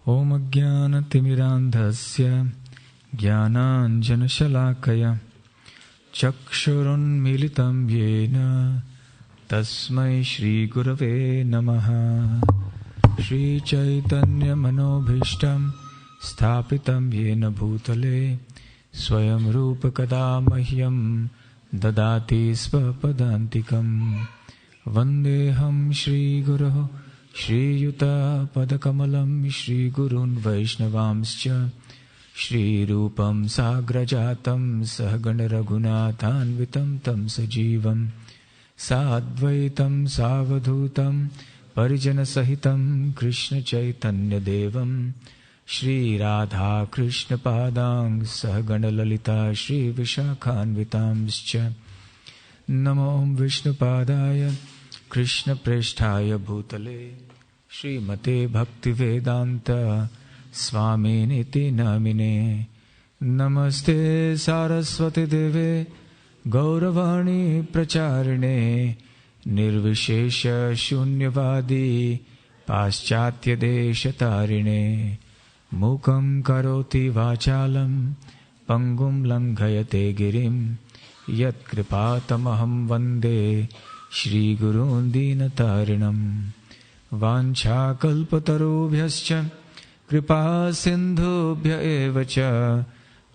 Om Ajnanatimirandhasya Jnananjanashalakaya Chakshurunmilitam Yena Tasmai Shri Gurave Namaha. Shri Chaitanya Manobhishtam Sthapitam Yena Bhutale Swayam Rupa Kadamahyam Dadati Svapadantikam Vandeham Shri Guru Shri Yuta Padakamalam Shri Gurun Vaishnavamscha Shri Rupam Sagrajatam Sahagana Raghunathanvitam Tam Sajivam Sadvaitam Savadhutam Parijana Sahitam Krishna Chaitanya Devam Shri Radha Krishna Padang Sahagana Lalita Shri Vishakhanvitamscha Namo Vishnu Padaya Krishna Presthaya Bhutale Shri Mate Bhakti Vedanta Swami Niti Namine Namaste Saraswati Deve Gauravani Pracharine Nirvishesha Shunyavadi Paschatya Deshatarine Mukam Karoti Vachalam Pangum Langhayate Girim Yat Kripatamaham Vande Shri Gurun Dinatarinam Vancha Kalpatarubhyascha Kripa Sindhubhya Evacha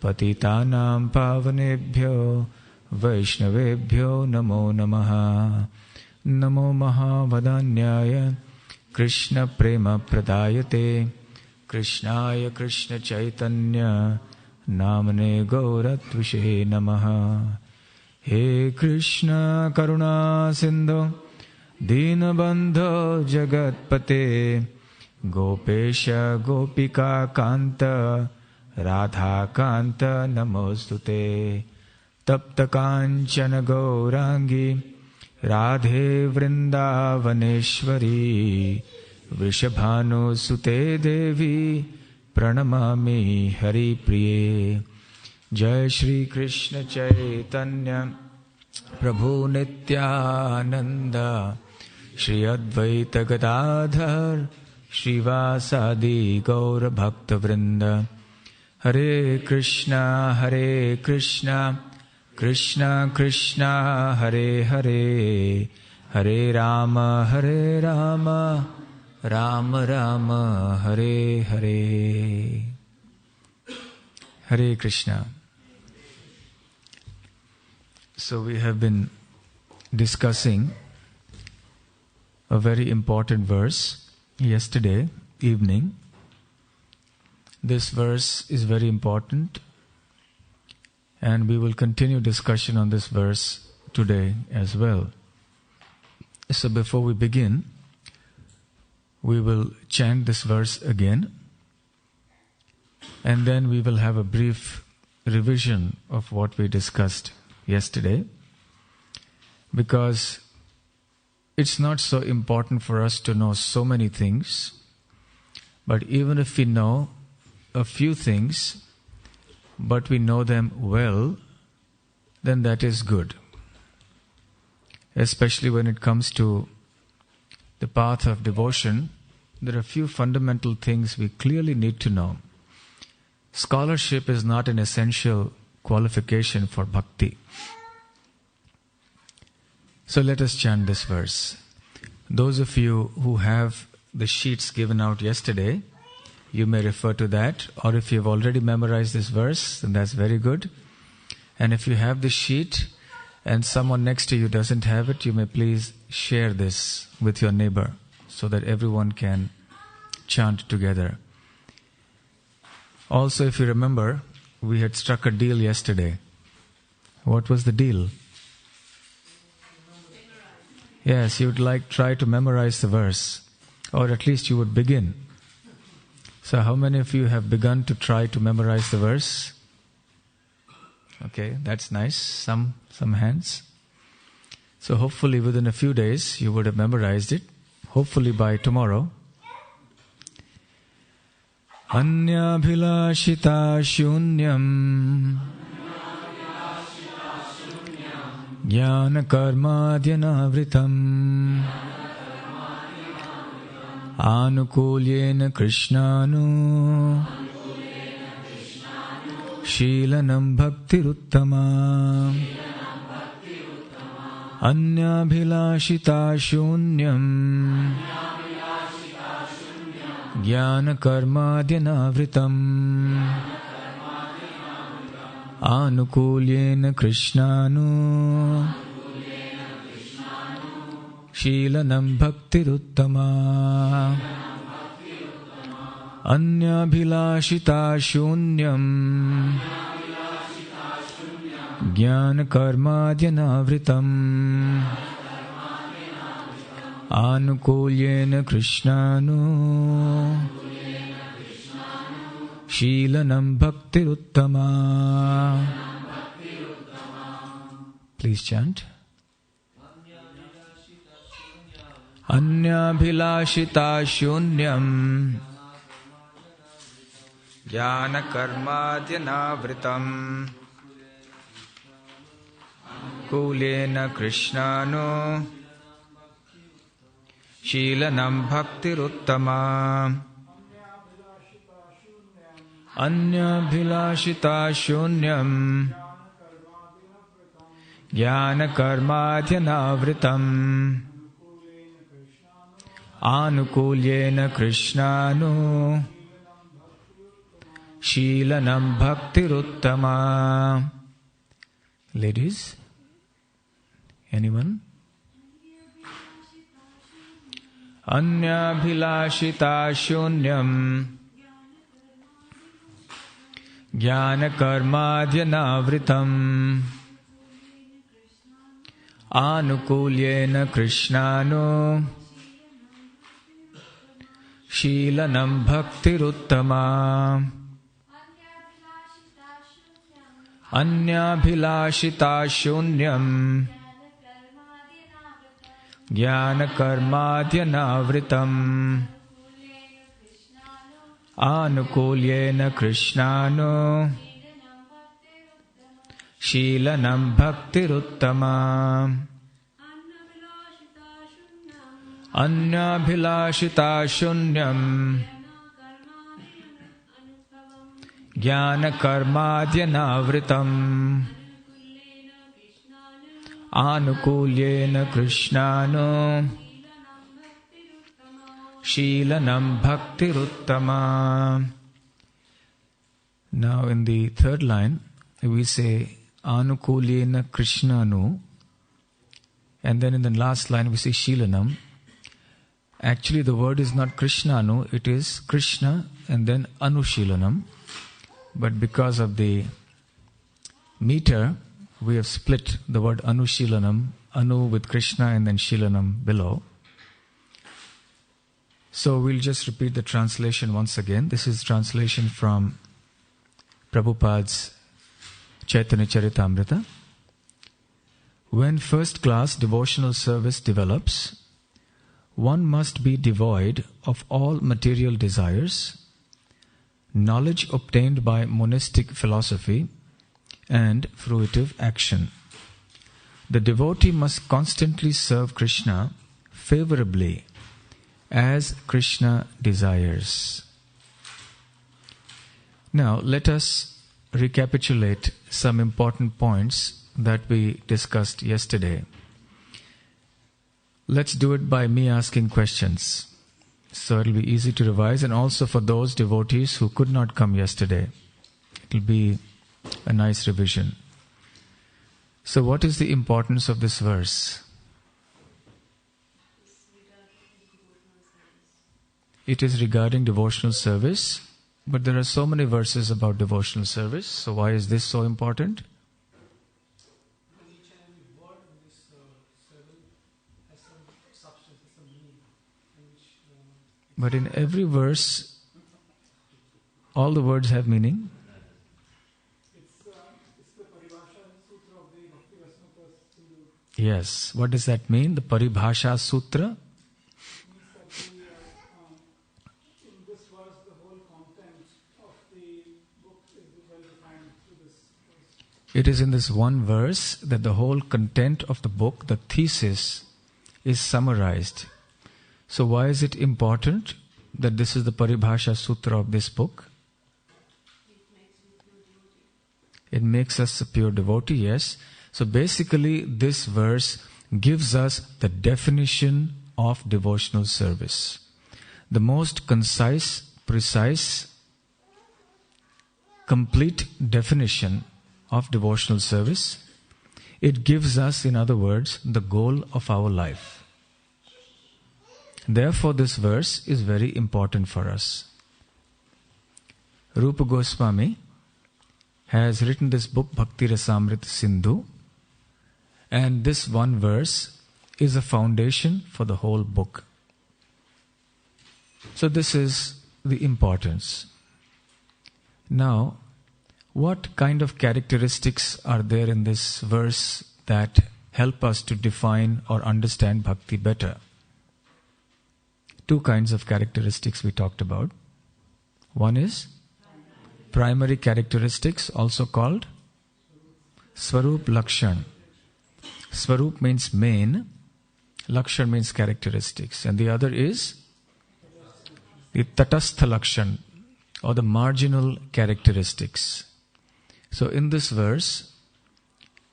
Patitanam Pavanebhyo Vaishnavebhyo Namo Namaha. Namo Mahavadanyaya Krishna Prema Pradayate Krishnaya Krishna Chaitanya Namane Gauratvishe Namaha. He Krishna Karuna Sindhu Dinabandho Jagatpate Gopesha Gopika Kanta Radha Kanta Namostute Tapta Kanchana Gaurangi Radhe Vrindavaneshwari Vrishabhanu Sute Devi Pranamami Hari Priye. Jai Shri Krishna Chaitanya Prabhu Nityananda Shri Advaita Gadadhar Shrivasadi Gaura Bhakta Vrinda. Hare Krishna Krishna Krishna Hare Hare Hare Rama Rama Rama Hare Hare. Hare Krishna. So we have been discussing a very important verse yesterday evening. This verse is very important, and we will continue discussion on this verse today as well. So before we begin, we will chant this verse again, and then we will have a brief revision of what we discussed yesterday, because it's not so important for us to know so many things, but even if we know a few things, but we know them well, then that is good. Especially when it comes to the path of devotion, there are a few fundamental things we clearly need to know. Scholarship is not an essential qualification for bhakti. So let us chant this verse. Those of you who have the sheets given out yesterday, you may refer to that, or if you have already memorized this verse, then that's very good. And if you have the sheet and someone next to you doesn't have it, you may please share this with your neighbor so that everyone can chant together. Also, if you remember, we had struck a deal yesterday. What was the deal? Yes, you would try to memorize the verse, or at least you would begin. So how many of you have begun to try to memorize the verse? Okay, that's nice. Some hands. So hopefully within a few days you would have memorized it. Hopefully by tomorrow. Anyabhilashita shunyam Jnana karmadhyanavritam Anukulyena Krishnanu Sheelanam Bhaktiruttama Anyabhilashita Shunyam Jnana Karmadyanavritam Anukulyena Krishnanu Sheelanam Bhaktiruttama Anyabhilashita Shunyam Jnana Karmadyanavritam Anukulyena Krishnanu Sheelanam Bhaktiruttama. Please chant. Anyabhilashita Shunyam Jnana Karmadyanavritam Kulena Krishnanu Sheelanam Bhaktiruttama Anyabhilashita Shunyam Jnana Karmadyanavritam Anukulyena Krishnanu Sheelanam Bhaktiruttama. Ladies, anyone? Anyabhilashita Shunyam Jnana Karmadyanavritam Anukulyena Krishnanu Sheelanam Bhaktiruttama. Anyabhilashita Shunyam Jnana Karmadyanavritam Anukulyena Krishnanu Sheelanam Bhaktiruttama. Anyabhilashita Shunyam Jnana Karmadyanavritam Anukulyena Krishnanu Sheelanam Bhaktiruttama. Now in the third line we say Anukulyena Krishnanu, and then in the last line we say Sheelanam. Actually the word is not Krishnanu, it is Krishna and then Anushilanam. But because of the meter, we have split the word Anushilanam, Anu with Krishna and then Shilanam below. So we'll just repeat the translation once again. This is translation from Prabhupada's Chaitanya Charitamrita. When first class devotional service develops, one must be devoid of all material desires, knowledge obtained by monastic philosophy, and fruitive action. The devotee must constantly serve Krishna favorably as Krishna desires. Now let us recapitulate some important points that we discussed yesterday. Let's do it by me asking questions, so it'll be easy to revise, and also for those devotees who could not come yesterday, it'll be a nice revision. So what is the importance of this verse? It is regarding devotional service, but there are so many verses about devotional service, so why is this so important? But in every verse, all the words have meaning. Yes. What does that mean? The Paribhasha Sutra? In this verse, the whole content of the book is well defined through this verse. It is in this one verse that the whole content of the book, the thesis, is summarized. So why is it important that this is the Paribhasha Sutra of this book? It makes us a pure devotee, yes. So basically this verse gives us the definition of devotional service. The most concise, precise, complete definition of devotional service. It gives us, in other words, the goal of our life. Therefore, this verse is very important for us. Rupa Goswami has written this book, Bhakti Rasamrita Sindhu, and this one verse is a foundation for the whole book. So this is the importance. Now, what kind of characteristics are there in this verse that help us to define or understand bhakti better? Two kinds of characteristics we talked about. One is primary characteristics, also called Swarup Lakshan. Swarup means main, Lakshan means characteristics. And the other is the Tatastha Lakshan, or the marginal characteristics. So in this verse,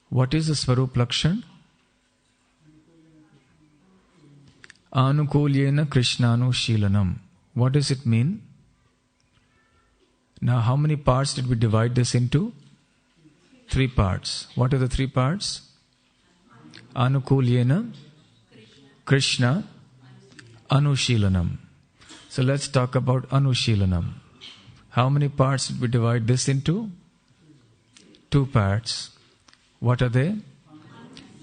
what is the Swarup Lakshan? Anukulyena Krishnanu Shilanam. What does it mean? Now, how many parts did we divide this into? 3 parts. What are the 3 parts? Anukulyena, Krishna, Anushilanam. So let's talk about Anushilanam. How many parts did we divide this into? 2 parts. What are they?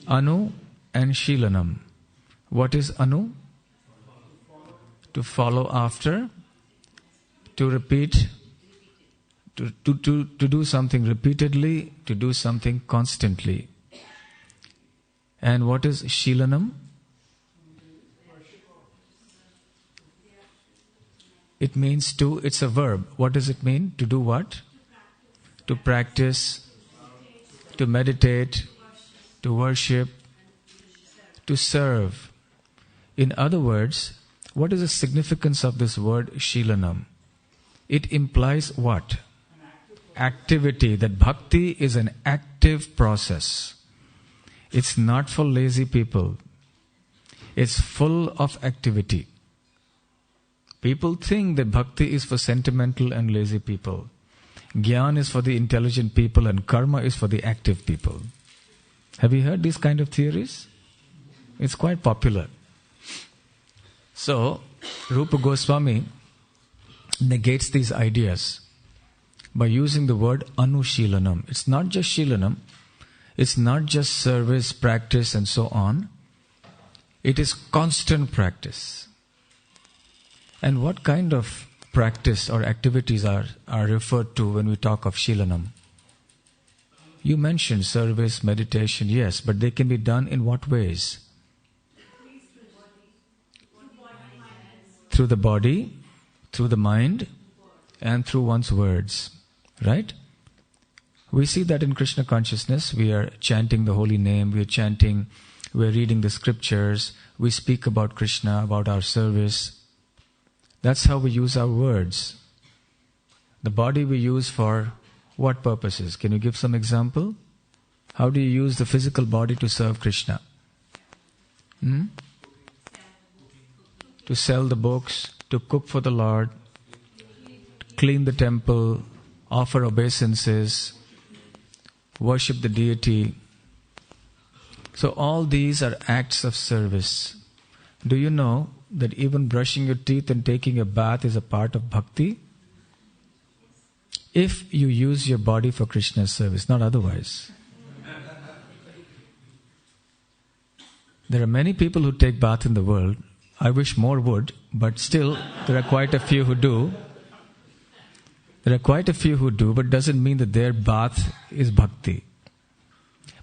Anu and Shilanam. What is Anu? To follow after, to repeat, to do something repeatedly, to do something constantly. And what is Shilanam? It means to, it's a verb. What does it mean? To do what? To practice, to meditate, to worship, to serve. In other words, what is the significance of this word Shilanam? It implies what? Activity. That bhakti is an active process. It's not for lazy people. It's full of activity. People think that bhakti is for sentimental and lazy people. Gyan is for the intelligent people and karma is for the active people. Have you heard these kind of theories? It's quite popular. So, Rupa Goswami negates these ideas by using the word Anushilanam. It's not just Shilanam. It's not just service, practice and so on. It is constant practice. And what kind of practice or activities are referred to when we talk of Shilanam? You mentioned service, meditation, yes, but they can be done in what ways? Through the body, through the mind, and through one's words. Right? We see that in Krishna consciousness, we are chanting the holy name, we are reading the scriptures, we speak about Krishna, about our service. That's how we use our words. The body we use for what purposes? Can you give some example? How do you use the physical body to serve Krishna? To sell the books, to cook for the Lord, to clean the temple, offer obeisances, worship the deity. So all these are acts of service. Do you know that even brushing your teeth and taking a bath is a part of bhakti? If you use your body for Krishna's service, not otherwise. There are many people who take bath in the world. I wish more would, but still there are quite a few who do. But doesn't mean that their bath is bhakti.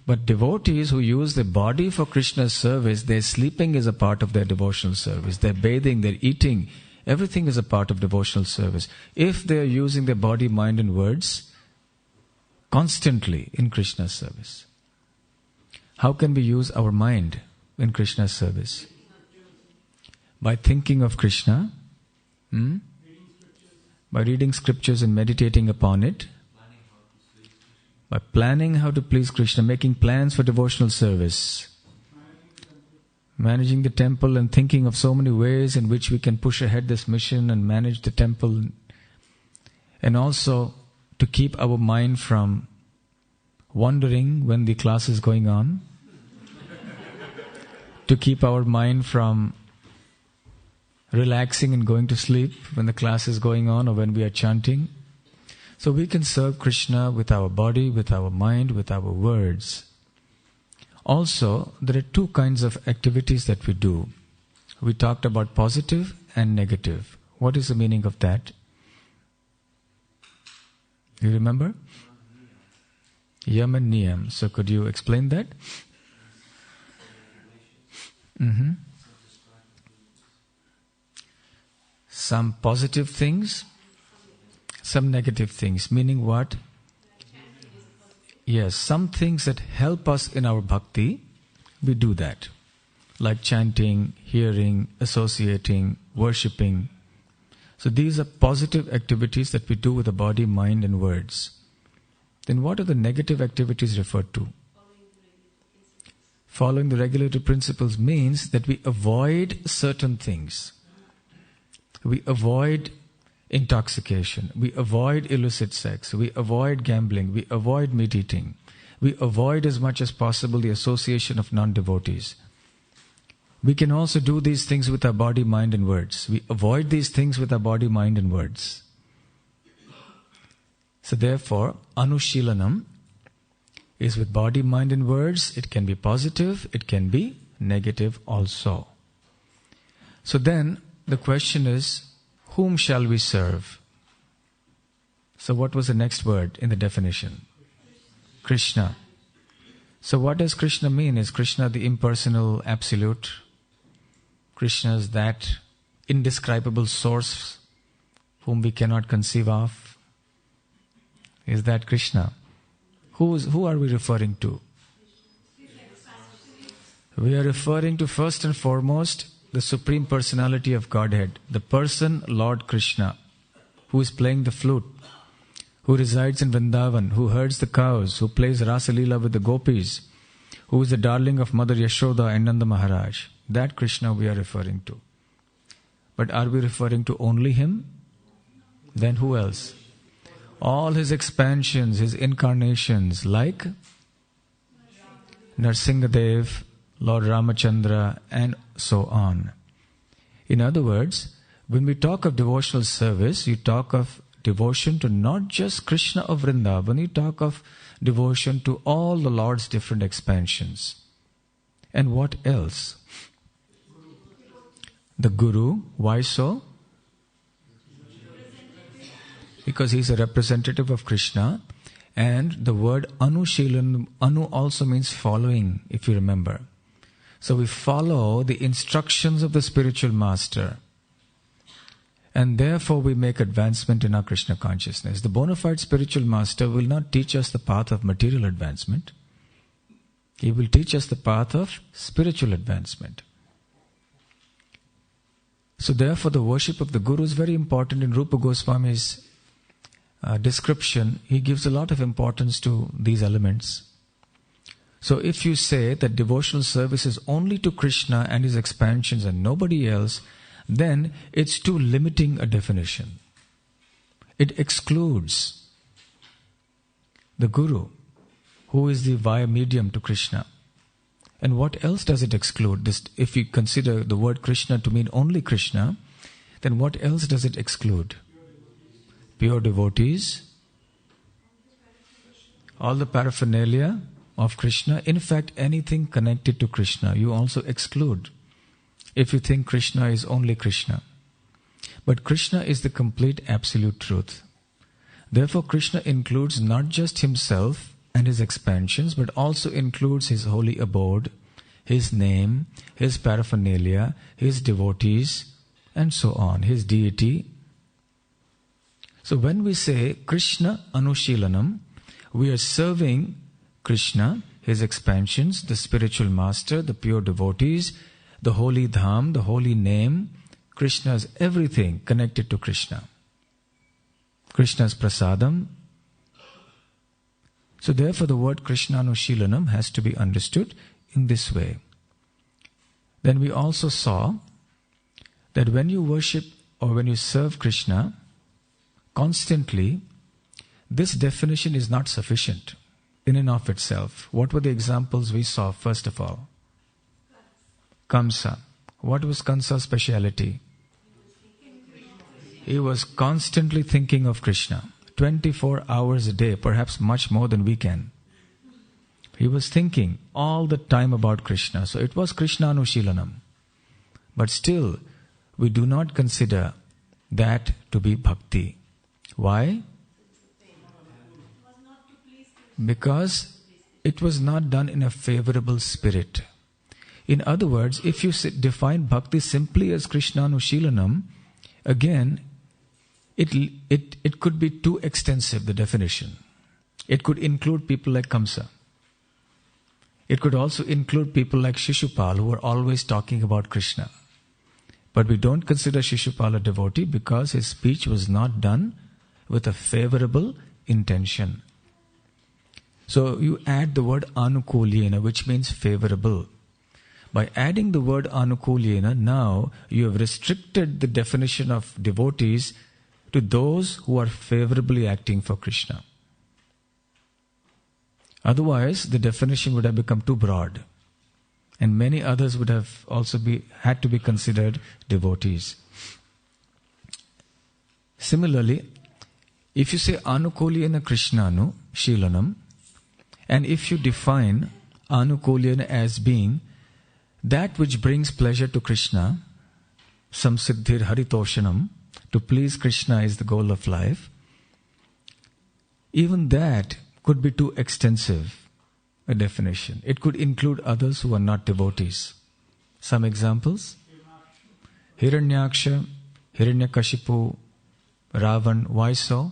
But devotees who use their body for Krishna's service, their sleeping is a part of their devotional service. Their bathing, their eating, everything is a part of devotional service. If they are using their body, mind and words constantly in Krishna's service. How can we use our mind in Krishna's service? By thinking of Krishna, by reading scriptures and meditating upon it, by planning how to please Krishna, making plans for devotional service, managing the temple and thinking of so many ways in which we can push ahead this mission and manage the temple, and also to keep our mind from wandering when the class is going on, to keep our mind from relaxing and going to sleep when the class is going on or when we are chanting. So we can serve Krishna with our body, with our mind, with our words. Also, there are two kinds of activities that we do. We talked about positive and negative. What is the meaning of that? You remember? Yam and Niyam. So could you explain that? Some positive things, some negative things. Meaning what? Yes, some things that help us in our bhakti, we do that. Like chanting, hearing, associating, worshipping. So these are positive activities that we do with the body, mind and words. Then what are the negative activities referred to? Following the regulatory principles means that we avoid certain things. We avoid intoxication. We avoid illicit sex. We avoid gambling. We avoid meat eating. We avoid as much as possible the association of non-devotees. We can also do these things with our body, mind and words. We avoid these things with our body, mind and words. So therefore, Anushilanam is with body, mind and words. It can be positive, it can be negative also. So then, the question is, whom shall we serve? So what was the next word in the definition? Krishna. So what does Krishna mean? Is Krishna the impersonal absolute? Krishna is that indescribable source whom we cannot conceive of? Is that Krishna? Who are we referring to? We are referring to first and foremost the Supreme Personality of Godhead, the person Lord Krishna, who is playing the flute, who resides in Vrindavan, who herds the cows, who plays Rasa Leela with the gopis, who is the darling of Mother Yashoda and Nanda Maharaj. That Krishna we are referring to. But are we referring to only him? Then who else? All his expansions, his incarnations, like Narsingadev, Lord Ramachandra, and so on. In other words, when we talk of devotional service, you talk of devotion to not just Krishna of Vrindavan, you talk of devotion to all the Lord's different expansions. And what else? The Guru. Why so? Because he is a representative of Krishna, and the word Anushilan, Anu also means following, if you remember. So we follow the instructions of the spiritual master, and therefore we make advancement in our Krishna consciousness. The bona fide spiritual master will not teach us the path of material advancement. He will teach us the path of spiritual advancement. So therefore the worship of the Guru is very important. In Rupa Goswami's description, he gives a lot of importance to these elements. So if you say that devotional service is only to Krishna and his expansions and nobody else, then it's too limiting a definition. It excludes the Guru, who is the via medium to Krishna. And what else does it exclude? This, if you consider the word Krishna to mean only Krishna, then what else does it exclude? Pure devotees, all the paraphernalia of Krishna, in fact anything connected to Krishna, you also exclude if you think Krishna is only Krishna. But Krishna is the complete absolute truth. Therefore Krishna includes not just himself and his expansions, but also includes his holy abode, his name, his paraphernalia, his devotees, and so on, his deity. So when we say Krishna Anushilanam, we are serving Krishna, his expansions, the spiritual master, the pure devotees, the holy dham, the holy name, Krishna's everything connected to Krishna. Krishna's prasadam. So therefore the word Krishnanushilanam has to be understood in this way. Then we also saw that when you worship or when you serve Krishna constantly, this definition is not sufficient in and of itself. What were the examples we saw first of all? Kamsa. What was Kamsa's speciality? He was constantly thinking of Krishna. 24 hours a day, perhaps much more than we can. He was thinking all the time about Krishna. So it was Krishnanushilanam. But still, we do not consider that to be bhakti. Why? Because it was not done in a favorable spirit. In other words, if you define bhakti simply as Krishnanushilanam, again, it could be too extensive, the definition. It could include people like Kamsa. It could also include people like Shishupal, who are always talking about Krishna. But we don't consider Shishupal a devotee because his speech was not done with a favorable intention. So you add the word anukulyena, which means favorable. By adding the word anukulyena, now you have restricted the definition of devotees to those who are favorably acting for Krishna. Otherwise, the definition would have become too broad. And many others would have also had to be considered devotees. Similarly, if you say anukulyena Krishnanu Shilanam, and if you define anukulyena as being that which brings pleasure to Krishna, samsiddhir haritoshanam, to please Krishna is the goal of life, even that could be too extensive a definition. It could include others who are not devotees. Some examples? Hiranyaksha, Hiranyakashipu, Ravan. Why so?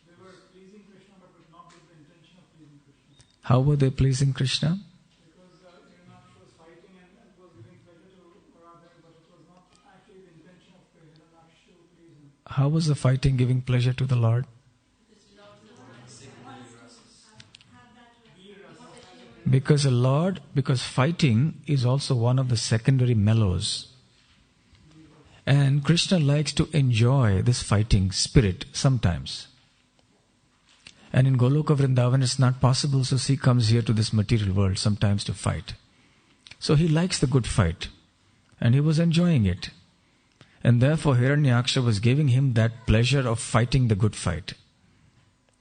They were pleasing Krishna, but not with the intention of pleasing Krishna. How were they pleasing Krishna? Because Hiranyaksha was fighting and was giving pleasure to Radha, but it was not actually the intention of Hiranyaksha to please him. How was the fighting giving pleasure to the Lord? Because fighting is also one of the secondary mellows. And Krishna likes to enjoy this fighting spirit sometimes. And in Goloka Vrindavan it's not possible, so he comes here to this material world sometimes to fight. So he likes the good fight. And he was enjoying it. And therefore Hiranyaksha was giving him that pleasure of fighting the good fight.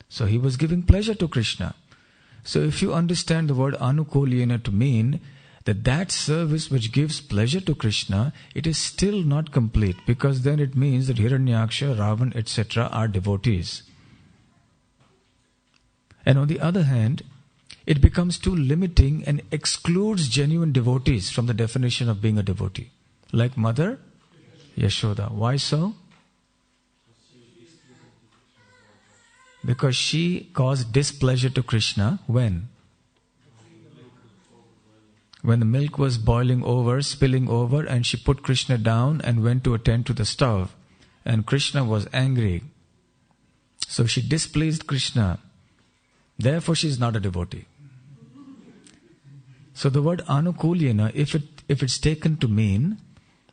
So he was giving pleasure to Krishna. So if you understand the word anukulyena to mean that service which gives pleasure to Krishna, it is still not complete, because then it means that Hiranyaksha, Ravan, etc. are devotees. And on the other hand, it becomes too limiting and excludes genuine devotees from the definition of being a devotee. Like Mother Yashoda. Why so? Because she caused displeasure to Krishna when? When the milk was boiling over, spilling over, and she put Krishna down and went to attend to the stove. And Krishna was angry. So she displeased Krishna. Therefore she is not a devotee. So the word anukulyena, if it's taken to mean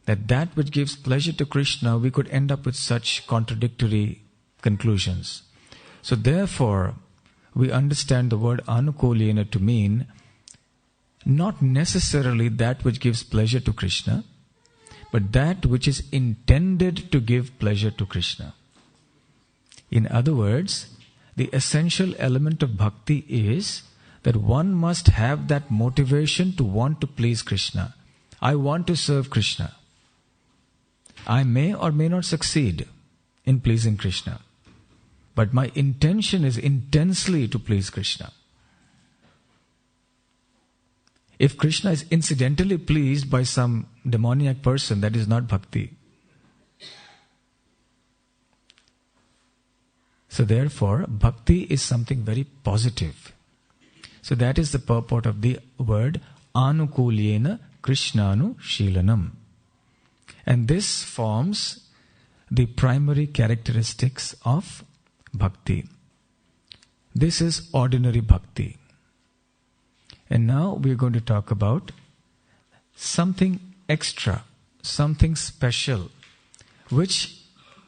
that which gives pleasure to Krishna, we could end up with such contradictory conclusions. So therefore, we understand the word anukulyena to mean not necessarily that which gives pleasure to Krishna, but that which is intended to give pleasure to Krishna. In other words, the essential element of bhakti is that one must have that motivation to want to please Krishna. I want to serve Krishna. I may or may not succeed in pleasing Krishna. But my intention is intensely to please Krishna. If Krishna is incidentally pleased by some demoniac person, that is not bhakti. So therefore, bhakti is something very positive. So that is the purport of the word anukulyena Krishnanu Shilanam. And this forms the primary characteristics of bhakti. This is ordinary bhakti. And now we are going to talk about something extra, something special, which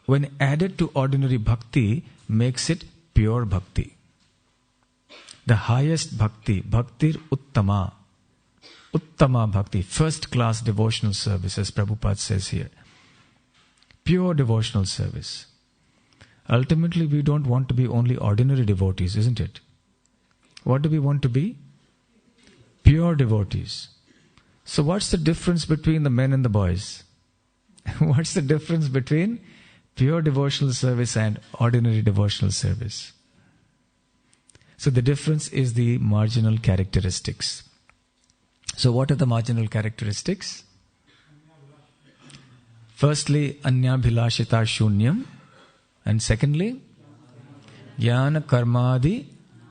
when added to ordinary bhakti makes it pure bhakti. The highest bhakti, bhaktir uttama. Uttama bhakti, first class devotional service, as Prabhupada says here. Pure devotional service. Ultimately, we don't want to be only ordinary devotees, isn't it? What do we want to be? Pure devotees. So what's the difference between the men and the boys? What's the difference between pure devotional service and ordinary devotional service? So the difference is the marginal characteristics. So what are the marginal characteristics? Firstly, anyabhilashita shunyam. And secondly, jnana karmadi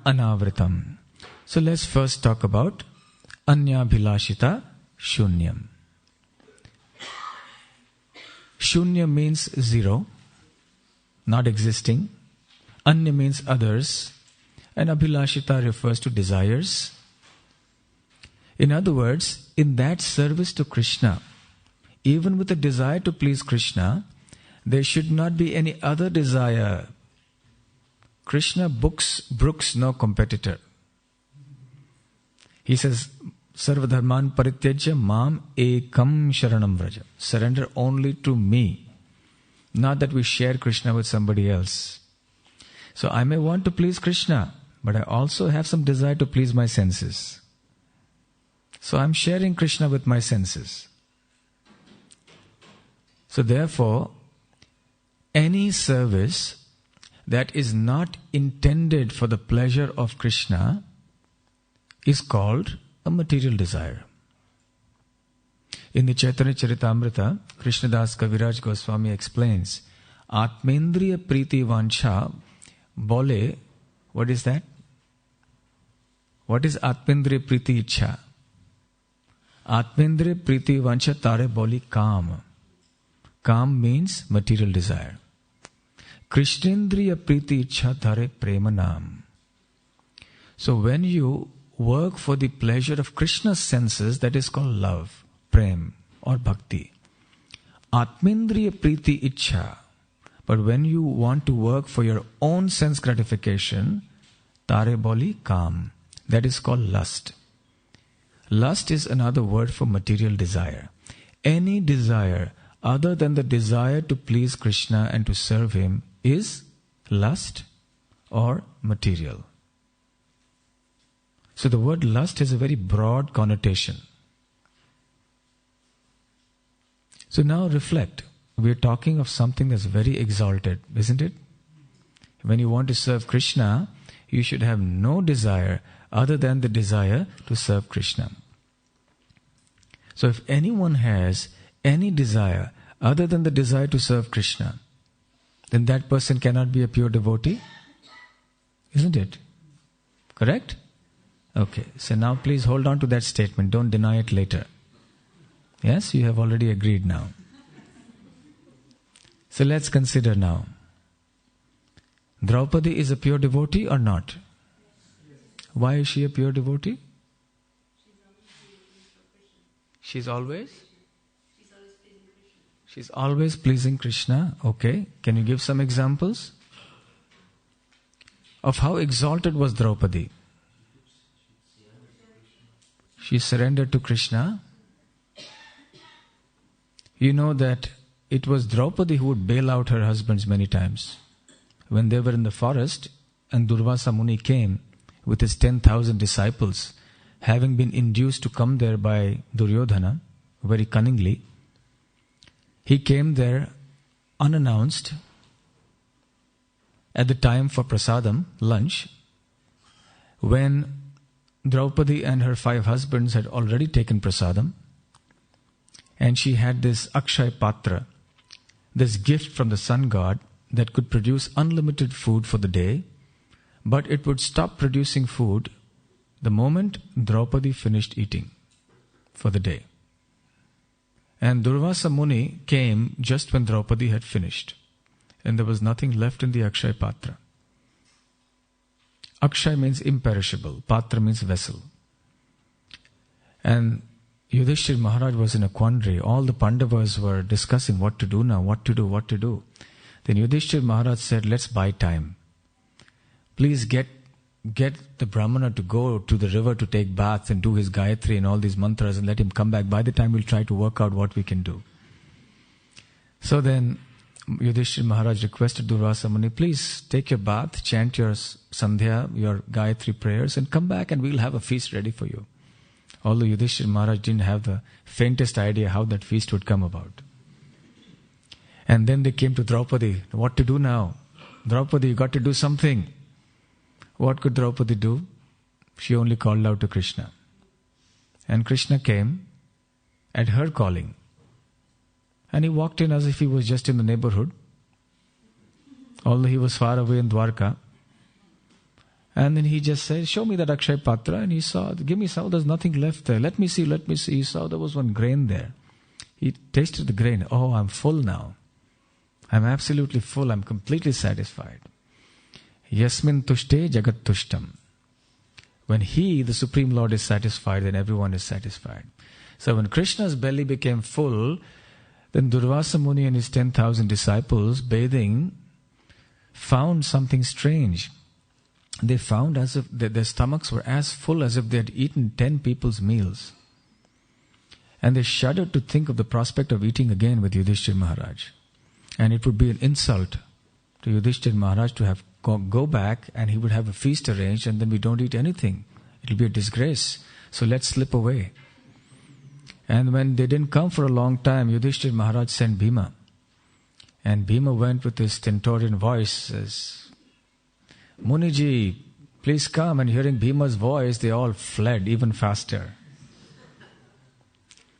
anavritam. So let's first talk about anyabhilashita shunyam. Shunya means zero, not existing. Anya means others. And abhilashita refers to desires. In other words, in that service to Krishna, even with a desire to please Krishna, there should not be any other desire. Krishna brooks no competitor. He says, Sarva dharman parityajya mam ekam sharanam vraja. Surrender only to me. Not that we share Krishna with somebody else. So I may want to please Krishna, but I also have some desire to please my senses. So I'm sharing Krishna with my senses. So therefore, any service that is not intended for the pleasure of Krishna is called a material desire. In the Chaitanya Charitamrita, Krishnadas Kaviraj Goswami explains, Atmendriya Priti Vancha Bole, what is that? What is Atmendriya Priti Ichha? Atmendriya Priti Vancha Tare Boli Kam. Kam means material desire. Krishnendriya Priti Ichha Tare Premanam. So when you work for the pleasure of Krishna's senses, that is called love, prem or bhakti. Atmendriya Priti Ichha. But when you want to work for your own sense gratification, Tare Boli Kam. That is called lust. Lust is another word for material desire. Any desire other than the desire to please Krishna and to serve Him is lust or material. So the word lust has a very broad connotation. So now reflect. We are talking of something that's very exalted, isn't it? When you want to serve Krishna, you should have no desire other than the desire to serve Krishna. So if anyone has any desire other than the desire to serve Krishna, then that person cannot be a pure devotee, isn't it? Correct? Okay, so now please hold on to that statement. Don't deny it later. Yes, you have already agreed now. So let's consider now. Draupadi is a pure devotee or not? Why is she a pure devotee? She's always pleasing Krishna. Okay. Can you give some examples of how exalted was Draupadi? She surrendered to Krishna. You know that it was Draupadi who would bail out her husbands many times. When they were in the forest and Durvasa Muni came with his 10,000 disciples, having been induced to come there by Duryodhana, very cunningly, he came there unannounced at the time for prasadam, lunch, when Draupadi and her 5 husbands had already taken prasadam, and she had this Akshay Patra, this gift from the sun god that could produce unlimited food for the day, but it would stop producing food the moment Draupadi finished eating for the day. And Durvasa Muni came just when Draupadi had finished. And there was nothing left in the Akshay Patra. Akshay means imperishable. Patra means vessel. And Yudhishthira Maharaj was in a quandary. All the Pandavas were discussing what to do now, what to do. Then Yudhishthira Maharaj said, let's buy time. Please get the Brahmana to go to the river to take bath and do his Gayatri and all these mantras and let him come back. By the time we'll try to work out what we can do. So then Yudhishthira Maharaj requested Durvasa Muni, please take your bath, chant your Sandhya, your Gayatri prayers and come back and we'll have a feast ready for you. Although Yudhishthira Maharaj didn't have the faintest idea how that feast would come about. And then they came to Draupadi. What to do now? Draupadi, you got to do something. What could Draupadi do? She only called out to Krishna. And Krishna came at her calling. And he walked in as if he was just in the neighborhood. Although he was far away in Dwarka. And then he just said, show me that Akshay Patra. And he saw, give me some, there's nothing left there. Let me see. He saw there was one grain there. He tasted the grain. Oh, I'm full now. I'm absolutely full. I'm completely satisfied. Yasmin tushte jagat tushtam. When he, the Supreme Lord, is satisfied, then everyone is satisfied. So when Krishna's belly became full, then Durvasa Muni and his 10,000 disciples, bathing, found something strange. They found as if their stomachs were as full as if they had eaten 10 people's meals. And they shuddered to think of the prospect of eating again with Yudhishthira Maharaj. And it would be an insult to Yudhishthira Maharaj to have go back and he would have a feast arranged and then we don't eat anything. It will be a disgrace. So let's slip away. And when they didn't come for a long time, Yudhishthira Maharaj sent Bhima. And Bhima went with his stentorian voice, says, Muniji, please come. And hearing Bhima's voice, they all fled even faster.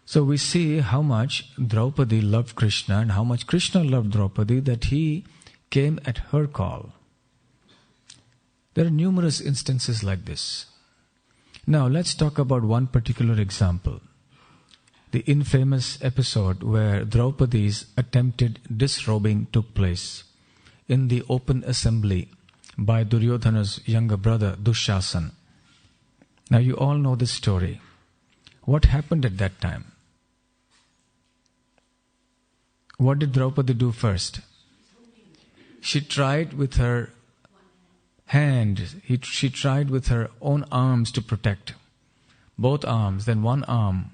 So we see how much Draupadi loved Krishna and how much Krishna loved Draupadi, that he came at her call. There are numerous instances like this. Now let's talk about one particular example. The infamous episode where Draupadi's attempted disrobing took place in the open assembly by Duryodhana's younger brother Dushasan. Now you all know this story. What happened at that time? What did Draupadi do first? She tried with her hand, she tried with her own arms to protect. Both arms, then one arm.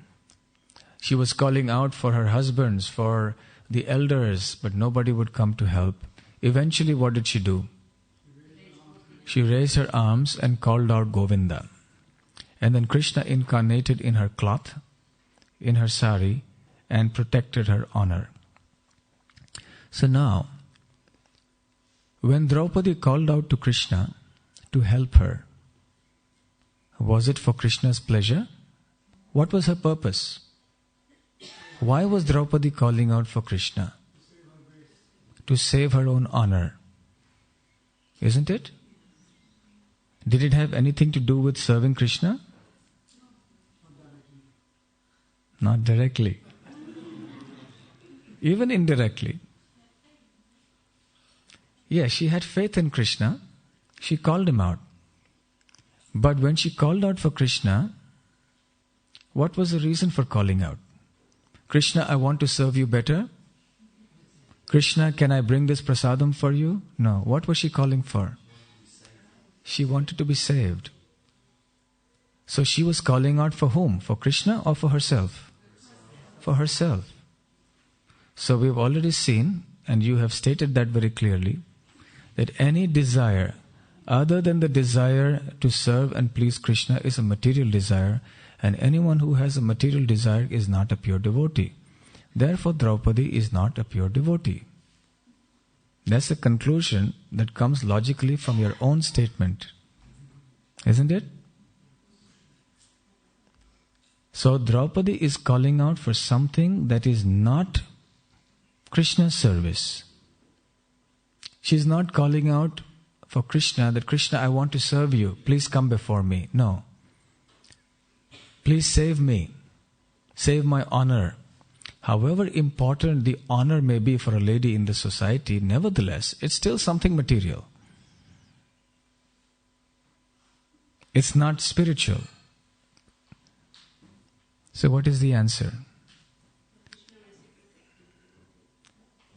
She was calling out for her husbands, for the elders, but nobody would come to help. Eventually, what did she do? She raised her arms and called out Govinda. And then Krishna incarnated in her cloth, in her sari, and protected her honor. So now, when Draupadi called out to Krishna to help her, was it for Krishna's pleasure? What was her purpose? Why was Draupadi calling out for Krishna? To save her own honor. Isn't it? Did it have anything to do with serving Krishna? Not directly. Even indirectly. Yes, she had faith in Krishna. She called him out. But when she called out for Krishna, what was the reason for calling out? Krishna, I want to serve you better. Krishna, can I bring this prasadam for you? No. What was she calling for? She wanted to be saved. So she was calling out for whom? For Krishna or for herself? For herself. So we've already seen, and you have stated that very clearly, that any desire other than the desire to serve and please Krishna is a material desire, and anyone who has a material desire is not a pure devotee. Therefore, Draupadi is not a pure devotee. That's a conclusion that comes logically from your own statement. Isn't it? So Draupadi is calling out for something that is not Krishna's service. She is not calling out for Krishna that, Krishna, I want to serve you. Please come before me. No. Please save me. Save my honor. however important the honor may be for a lady in the society, nevertheless, it's still something material. It's not spiritual. So what is the answer?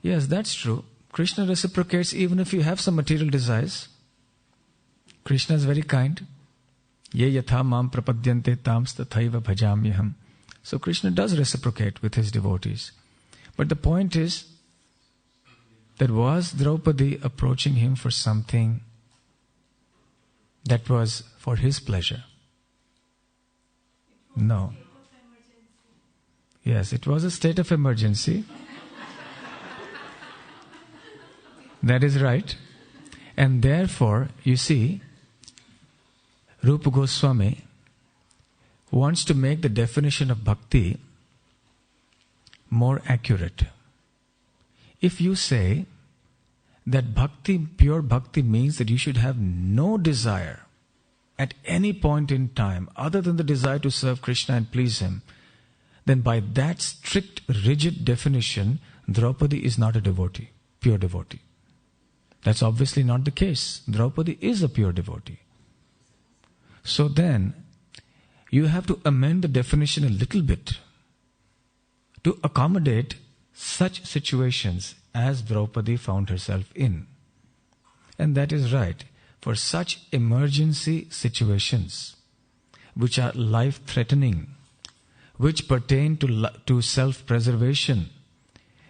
Yes, that's true. Krishna reciprocates even if you have some material desires. Krishna is very kind. Ye yatha mam prapadyante tams tathaiva bhajamyaham. So Krishna does reciprocate with his devotees. But the point is, that was Draupadi approaching him for something that was for his pleasure? No. Yes, it was a state of emergency. That is right. And therefore, you see, Rupa Goswami wants to make the definition of bhakti more accurate. If you say that bhakti, pure bhakti, means that you should have no desire at any point in time other than the desire to serve Krishna and please him, then by that strict, rigid definition, Draupadi is not a devotee, pure devotee. That's obviously not the case. Draupadi is a pure devotee. So then, you have to amend the definition a little bit to accommodate such situations as Draupadi found herself in. And that is right. For such emergency situations, which are life-threatening, which pertain to self-preservation,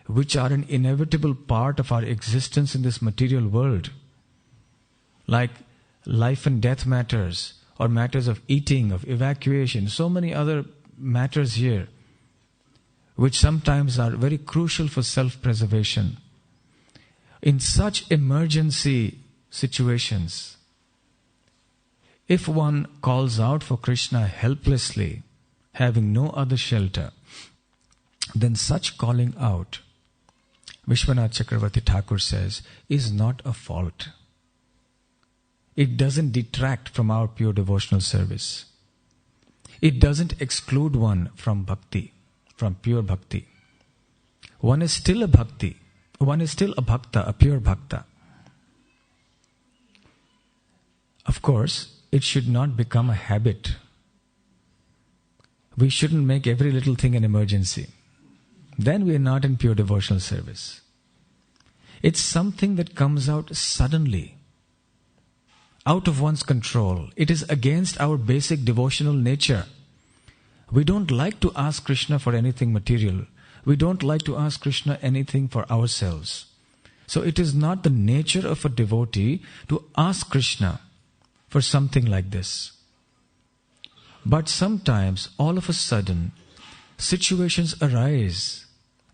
which are an inevitable part of our existence in this material world, like life and death matters, or matters of eating, of evacuation, so many other matters here, which sometimes are very crucial for self-preservation. In such emergency situations, if one calls out for Krishna helplessly, having no other shelter, then such calling out, Vishwanath Chakravarti Thakur says, is not a fault. It doesn't detract from our pure devotional service. It doesn't exclude one from bhakti, from pure bhakti. One is still a bhakti. One is still a bhakta, a pure bhakta. Of course, it should not become a habit. We shouldn't make every little thing an emergency. Then we are not in pure devotional service. It's something that comes out suddenly, out of one's control. It is against our basic devotional nature. We don't like to ask Krishna for anything material. We don't like to ask Krishna anything for ourselves. So it is not the nature of a devotee to ask Krishna for something like this. But sometimes, all of a sudden, situations arise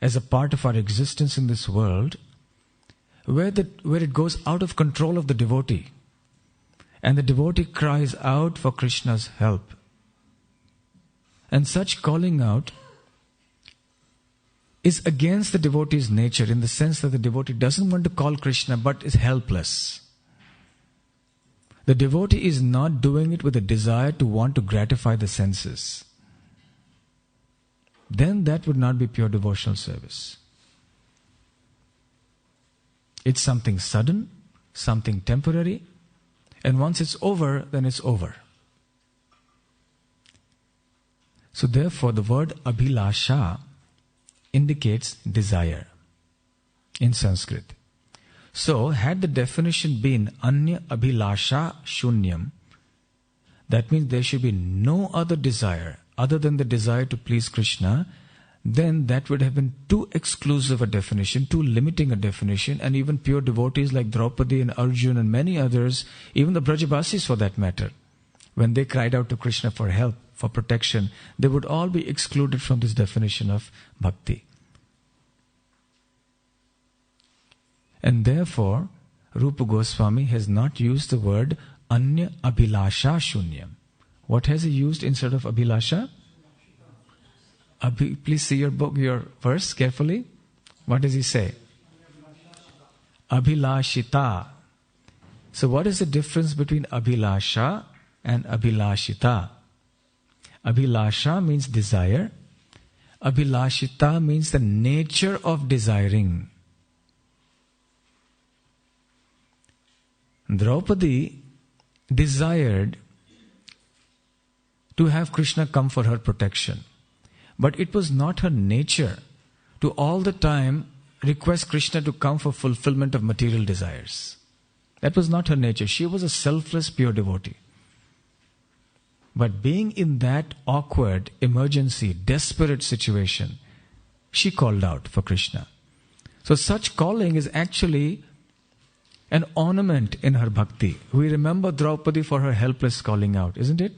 as a part of our existence in this world where it goes out of control of the devotee. And the devotee cries out for Krishna's help. And such calling out is against the devotee's nature, in the sense that the devotee doesn't want to call Krishna but is helpless. The devotee is not doing it with a desire to want to gratify the senses. Then that would not be pure devotional service. It's something sudden, something temporary, and once it's over, then it's over. So therefore, the word abhilasha indicates desire in Sanskrit. So, had the definition been anya abhilasha shunyam, that means there should be no other desire other than the desire to please Krishna, then that would have been too exclusive a definition, too limiting a definition, and even pure devotees like Draupadi and Arjun and many others, even the Brajabasis for that matter, when they cried out to Krishna for help, for protection, they would all be excluded from this definition of bhakti. And therefore, Rupa Goswami has not used the word anya abhilasha shunyam. What has he used instead of abhilasha? Please see your book, your verse carefully. What does he say? Abhilashita. So what is the difference between abhilasha and abhilashita? Abhilasha means desire. Abhilashita means the nature of desiring. Draupadi desired to have Krishna come for her protection. But it was not her nature to all the time request Krishna to come for fulfillment of material desires. That was not her nature. She was a selfless, pure devotee. But being in that awkward, emergency, desperate situation, she called out for Krishna. So such calling is actually an ornament in her bhakti. We remember Draupadi for her helpless calling out, isn't it?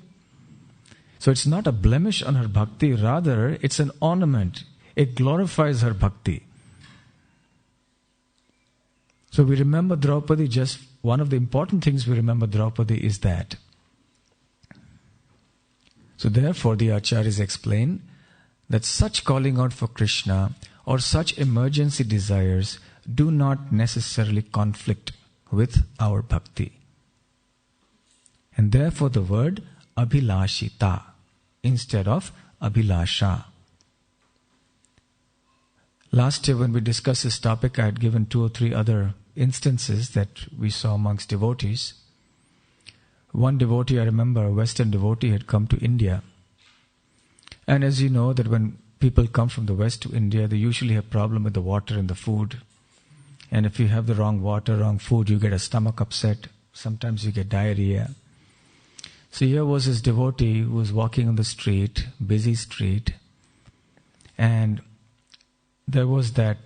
So it's not a blemish on her bhakti, rather it's an ornament. It glorifies her bhakti. So we remember Draupadi, just one of the important things we remember Draupadi is that. So therefore the Acharyas explain that such calling out for Krishna or such emergency desires do not necessarily conflict with our bhakti. And therefore the word abhilashita instead of abhilasha. Last year when we discussed this topic, I had given 2 or 3 other instances that we saw amongst devotees. One devotee, I remember, a Western devotee, had come to India. And as you know, that when people come from the West to India, they usually have problem with the water and the food. And if you have the wrong water, wrong food, you get a stomach upset. Sometimes you get diarrhea. So here was this devotee who was walking on the street, busy street, and there was that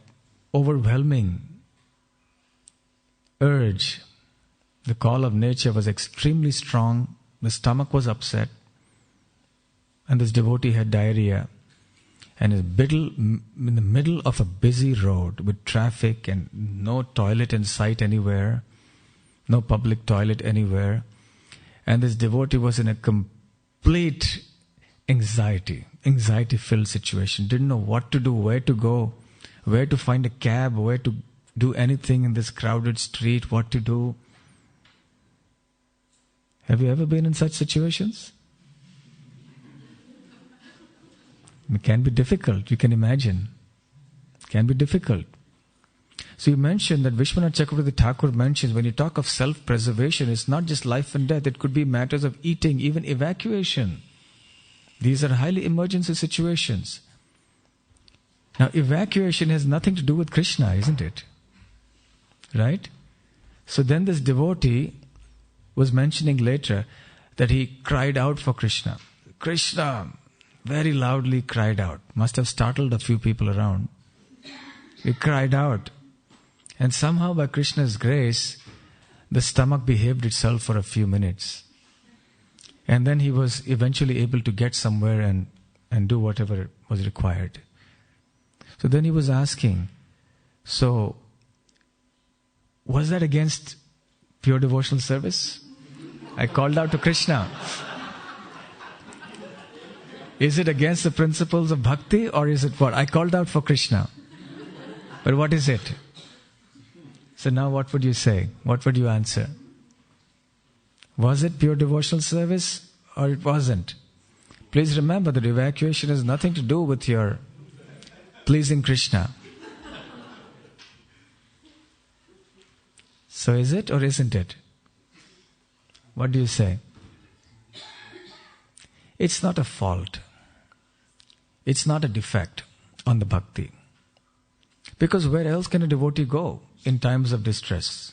overwhelming urge. The call of nature was extremely strong. The stomach was upset. And this devotee had diarrhea. And in the middle of a busy road with traffic and no toilet in sight anywhere, no public toilet anywhere. And this devotee was in a complete anxiety-filled situation. Didn't know what to do, where to go, where to find a cab, where to do anything in this crowded street, what to do. Have you ever been in such situations? It can be difficult, you can imagine. It can be difficult. So you mentioned that Vishwanath Chakravarti Thakur mentions when you talk of self-preservation, it's not just life and death, it could be matters of eating, even evacuation. These are highly emergency situations. Now evacuation has nothing to do with Krishna, isn't it? Right? So then this devotee was mentioning later that he cried out for Krishna. Krishna, very loudly cried out. Must have startled a few people around. He cried out. And somehow by Krishna's grace, the stomach behaved itself for a few minutes. And then he was eventually able to get somewhere and do whatever was required. So then he was asking, so was that against pure devotional service? I called out to Krishna. Is it against the principles of bhakti or is it what? I called out for Krishna. But what is it? So now what would you say? What would you answer? Was it pure devotional service or it wasn't? Please remember that evacuation has nothing to do with your pleasing Krishna. So is it or isn't it? What do you say? It's not a fault. It's not a defect on the bhakti. Because where else can a devotee go in times of distress?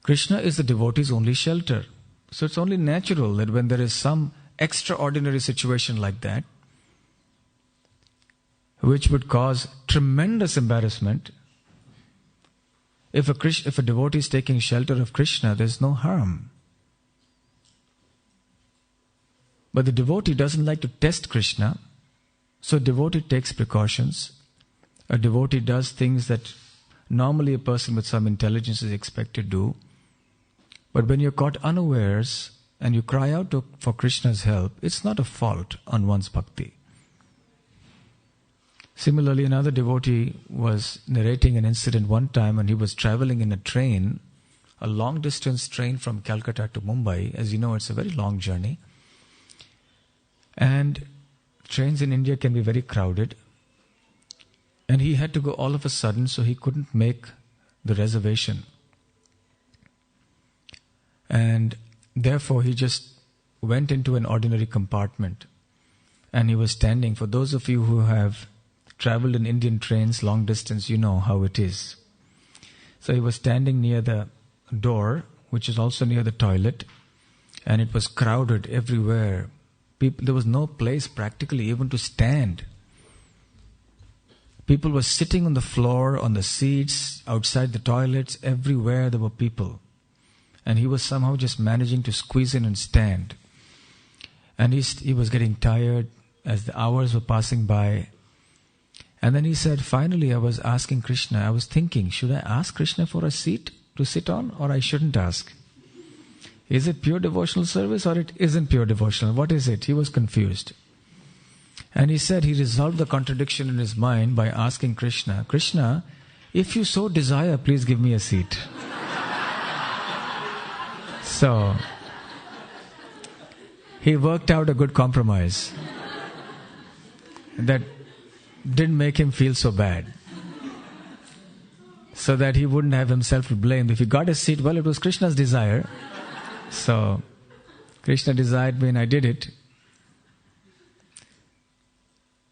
Krishna is the devotee's only shelter. So it's only natural that when there is some extraordinary situation like that, which would cause tremendous embarrassment, if a devotee is taking shelter of Krishna, there's no harm. But the devotee doesn't like to test Krishna, so a devotee takes precautions. A devotee does things that normally a person with some intelligence is expected to do. But when you're caught unawares and you cry out for Krishna's help, it's not a fault on one's bhakti. Similarly, another devotee was narrating an incident one time and he was traveling in a train, a long distance train from Calcutta to Mumbai. As you know, it's a very long journey. And trains in India can be very crowded. And he had to go all of a sudden, so he couldn't make the reservation. And therefore, he just went into an ordinary compartment. And he was standing. For those of you who have traveled in Indian trains long distance, you know how it is. So he was standing near the door, which is also near the toilet. And it was crowded everywhere. There was no place practically even to stand. People were sitting on the floor, on the seats, outside the toilets, everywhere there were people. And he was somehow just managing to squeeze in and stand. And he was getting tired as the hours were passing by. And then he said, finally I was asking Krishna, I was thinking, should I ask Krishna for a seat to sit on, or I shouldn't ask? Is it pure devotional service or it isn't pure devotional? What is it? He was confused. And he said he resolved the contradiction in his mind by asking Krishna, Krishna, if you so desire, please give me a seat. So, he worked out a good compromise that didn't make him feel so bad. So that he wouldn't have himself blamed. If he got a seat, well, it was Krishna's desire. So, Krishna desired me and I did it.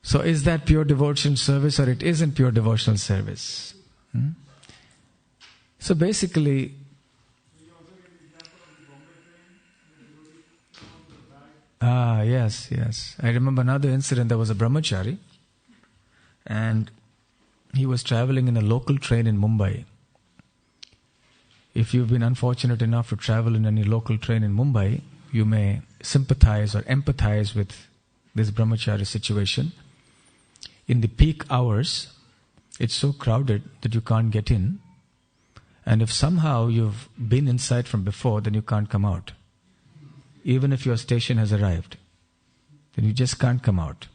So is that pure devotional service or it isn't pure devotional service? So basically, yes. I remember another incident. There was a brahmachari and he was traveling in a local train in Mumbai. If you've been unfortunate enough to travel in any local train in Mumbai, you may sympathize or empathize with this brahmachari situation. In the peak hours, it's so crowded that you can't get in. And if somehow you've been inside from before, then you can't come out. Even if your station has arrived, then you just can't come out.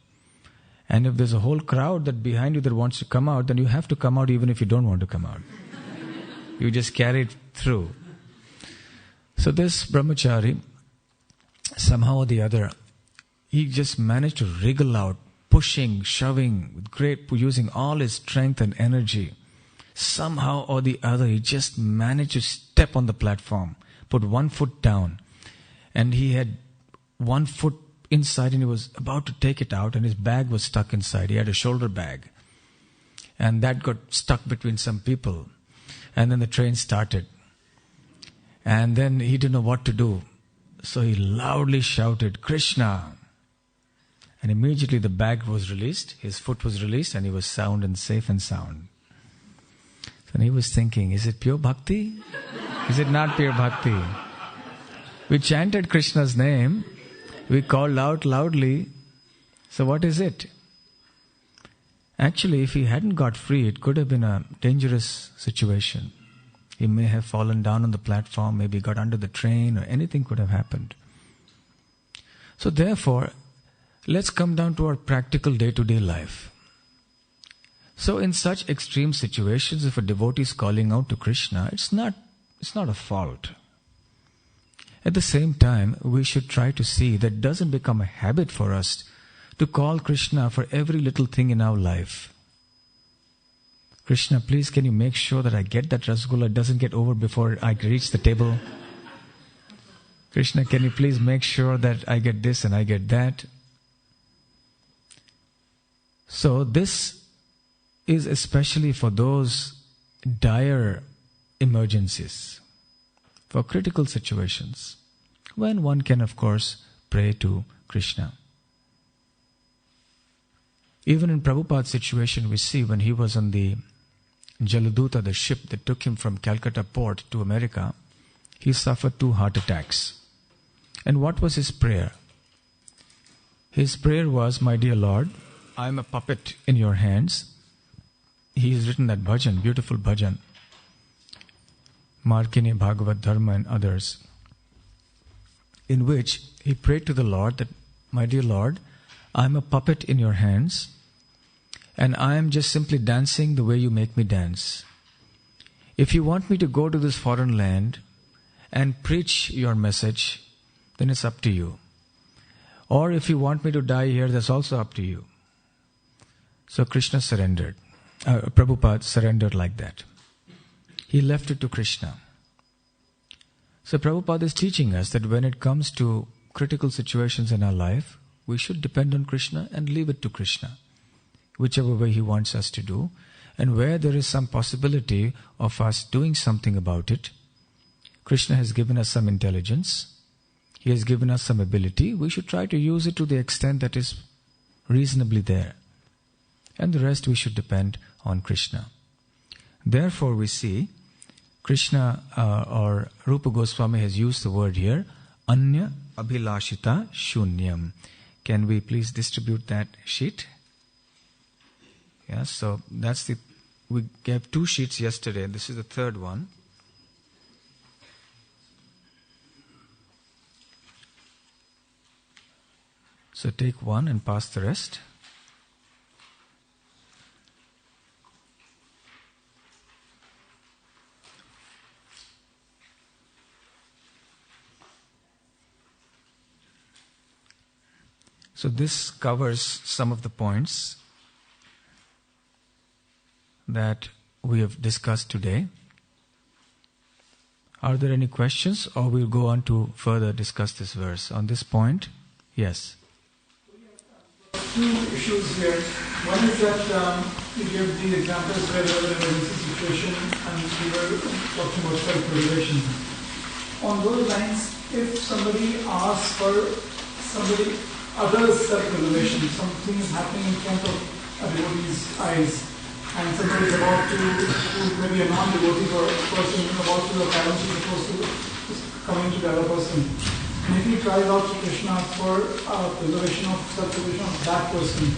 And if there's a whole crowd that behind you that wants to come out, then you have to come out even if you don't want to come out. You just carry it through. So this brahmachari, somehow or the other, he just managed to wriggle out, pushing, shoving, using all his strength and energy. Somehow or the other, he just managed to step on the platform, put one foot down, and he had one foot inside and he was about to take it out and his bag was stuck inside. He had a shoulder bag. And that got stuck between some people. And then the train started. And then he didn't know what to do. So he loudly shouted, Krishna! And immediately the bag was released, his foot was released, and he was sound and safe and sound. And he was thinking, is it pure bhakti? Is it not pure bhakti? We chanted Krishna's name, we called out loudly, so what is it? Actually, if he hadn't got free, it could have been a dangerous situation. He may have fallen down on the platform, maybe got under the train, or anything could have happened. So therefore, let's come down to our practical day-to-day life. So in such extreme situations, if a devotee is calling out to Krishna, it's not a fault. At the same time, we should try to see that it doesn't become a habit for us to call Krishna for every little thing in our life. Krishna, please can you make sure that I get that rasgulla, it doesn't get over before I reach the table? Krishna, can you please make sure that I get this and I get that? So this is especially for those dire emergencies, for critical situations, when one can, of course, pray to Krishna. Even in Prabhupada's situation, we see when he was on the Jaladuta, the ship that took him from Calcutta port to America, he suffered 2 heart attacks. And what was his prayer? His prayer was, my dear Lord, I am a puppet in your hands. He has written that bhajan, beautiful bhajan, Markini, Bhagavad, Dharma and others, in which he prayed to the Lord that, my dear Lord, I am a puppet in your hands and I am just simply dancing the way you make me dance. If you want me to go to this foreign land and preach your message, then it's up to you. Or if you want me to die here, that's also up to you. So Krishna surrendered. Prabhupada surrendered like that. He left it to Krishna. So Prabhupada is teaching us that when it comes to critical situations in our life, we should depend on Krishna and leave it to Krishna, whichever way He wants us to do. And where there is some possibility of us doing something about it, Krishna has given us some intelligence, He has given us some ability, we should try to use it to the extent that is reasonably there. And the rest we should depend on Krishna. Therefore we see Krishna or Rupa Goswami has used the word here, Anya Abhilashita Shunyam. Can we please distribute that sheet? Yes, so we gave 2 sheets yesterday, this is the 3rd one. So take one and pass the rest. So this covers some of the points that we have discussed today. Are there any questions, or we'll go on to further discuss this verse? On this point, yes. 2 issues here. One is that you gave the examples where there was an emergency situation and we were talking about self-preservation. On those lines, if somebody asks for somebody other's self-preservation, something is happening in front of a devotee's eyes, and somebody is about to, who may be a non-devotee person, about to, the parents is supposed to come into the other person. And if he cries out to Krishna for preservation of self-preservation of that person,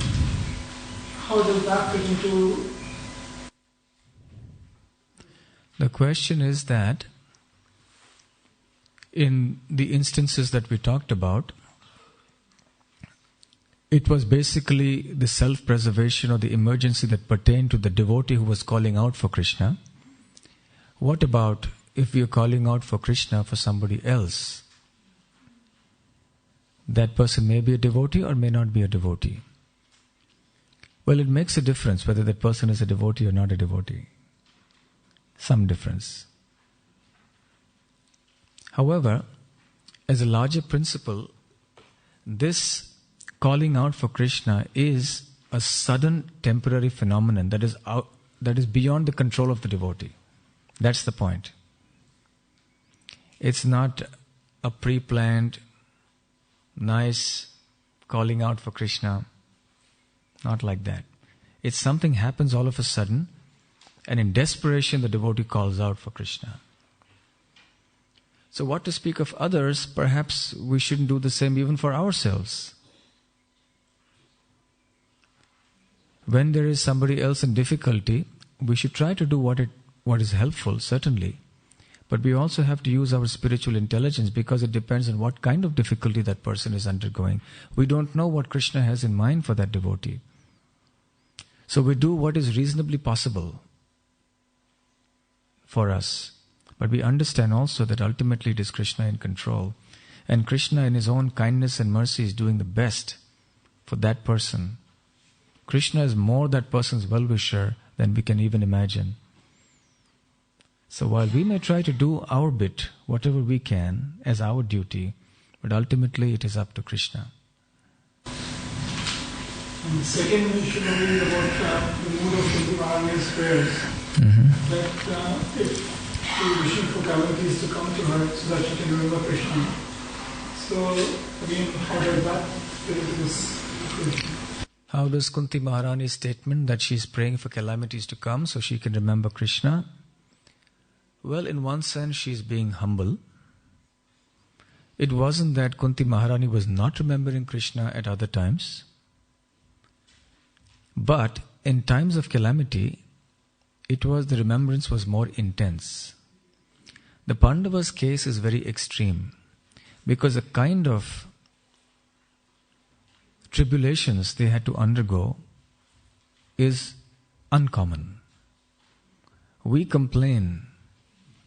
how does that fit into? The question is that in the instances that we talked about, it was basically the self-preservation or the emergency that pertained to the devotee who was calling out for Krishna. What about if we are calling out for Krishna for somebody else? That person may be a devotee or may not be a devotee. Well, it makes a difference whether that person is a devotee or not a devotee. Some difference. However, as a larger principle, this calling out for Krishna is a sudden temporary phenomenon that is beyond the control of the devotee. That's the point. It's not a pre-planned, nice calling out for Krishna. Not like that. It's something happens all of a sudden, and in desperation the devotee calls out for Krishna. So what to speak of others, perhaps we shouldn't do the same even for ourselves. When there is somebody else in difficulty, we should try to do what is helpful, certainly. But we also have to use our spiritual intelligence, because it depends on what kind of difficulty that person is undergoing. We don't know what Krishna has in mind for that devotee. So we do what is reasonably possible for us. But we understand also that ultimately it is Krishna in control. And Krishna in His own kindness and mercy is doing the best for that person. Krishna is more that person's well-wisher than we can even imagine. So while we may try to do our bit, whatever we can, as our duty, but ultimately it is up to Krishna. And the second issue is about the mood of Kunti Maharani's prayers. That if she is wishing for calamities to come to her so that she can remember Krishna. So again, how does that fit into this equation? How does Kunti Maharani's statement that she is praying for calamities to come so she can remember Krishna? Well, in one sense, she is being humble. It wasn't that Kunti Maharani was not remembering Krishna at other times. But in times of calamity, the remembrance was more intense. The Pandavas' case is very extreme, because a kind of tribulations they had to undergo is uncommon. We complain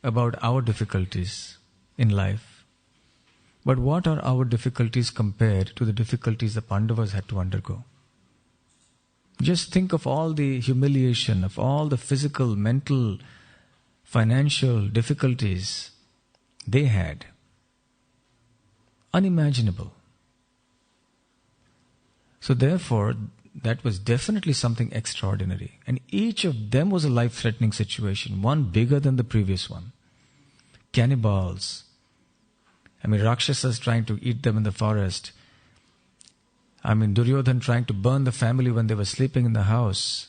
about our difficulties in life, But what are our difficulties compared to the difficulties the Pandavas had to undergo? Just think of all the humiliation, of all the physical, mental, financial difficulties they had. Unimaginable. So therefore, that was definitely something extraordinary. And each of them was a life-threatening situation, one bigger than the previous one. Cannibals. Rakshasas trying to eat them in the forest. Duryodhan trying to burn the family when they were sleeping in the house.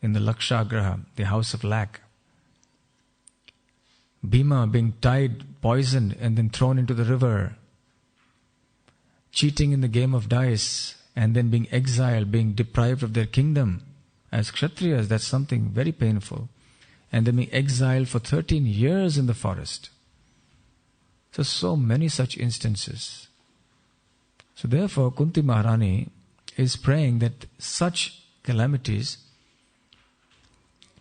In the Lakshagraha, the house of lack. Bhima being tied, poisoned, and then thrown into the river. Cheating in the game of dice, and then being exiled, being deprived of their kingdom. As Kshatriyas, that's something very painful. And then being exiled for 13 years in the forest. So many such instances. So therefore, Kunti Maharani is praying that such calamities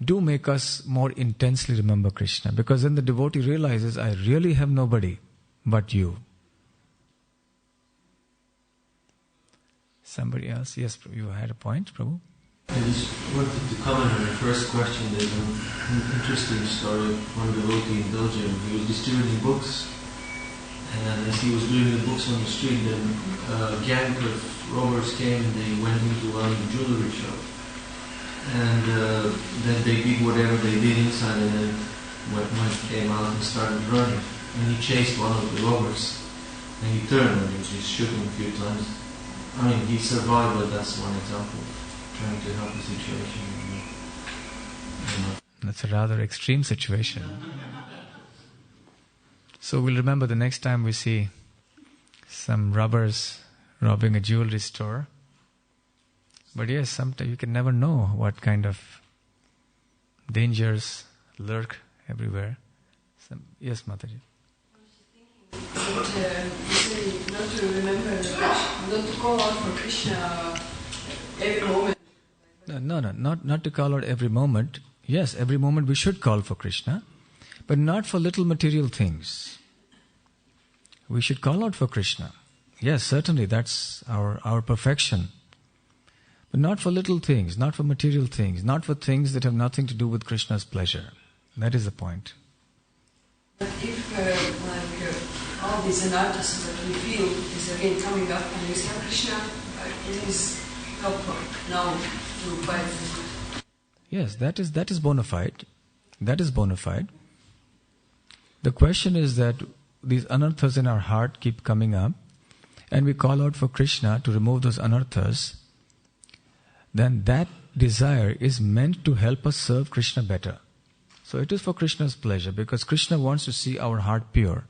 do make us more intensely remember Krishna. Because then the devotee realizes, I really have nobody but you. Somebody else? Yes, Prabhu, you had a point, Prabhu? I just wanted to comment on the first question. There's an interesting story of one devotee in Belgium. He was distributing books, and as he was doing the books on the street, then a gang of robbers came and they went into one jewelry shop. And then they did whatever they did inside, and then one came out and started running. And he chased one of the robbers, and he turned and he just shoot him a few times. He survived, but that's one example. Trying to help the situation. That's a rather extreme situation. So we'll remember the next time we see some robbers robbing a jewelry store. But yes, sometimes you can never know what kind of dangers lurk everywhere. Yes, Mataji. Not to remember, not to call out for Krishna every moment. No, not to call out every moment. Yes, every moment we should call for Krishna, but not for little material things. We should call out for Krishna. Yes, certainly that's our perfection. But not for little things, not for material things, not for things that have nothing to do with Krishna's pleasure. That is the point. But if, all these anarthas that we feel is again coming up, and we say, Krishna, please help now to fight. Yes, that is bona fide. That is bona fide. The question is that these anarthas in our heart keep coming up, and we call out for Krishna to remove those anarthas. Then that desire is meant to help us serve Krishna better. So it is for Krishna's pleasure, because Krishna wants to see our heart pure.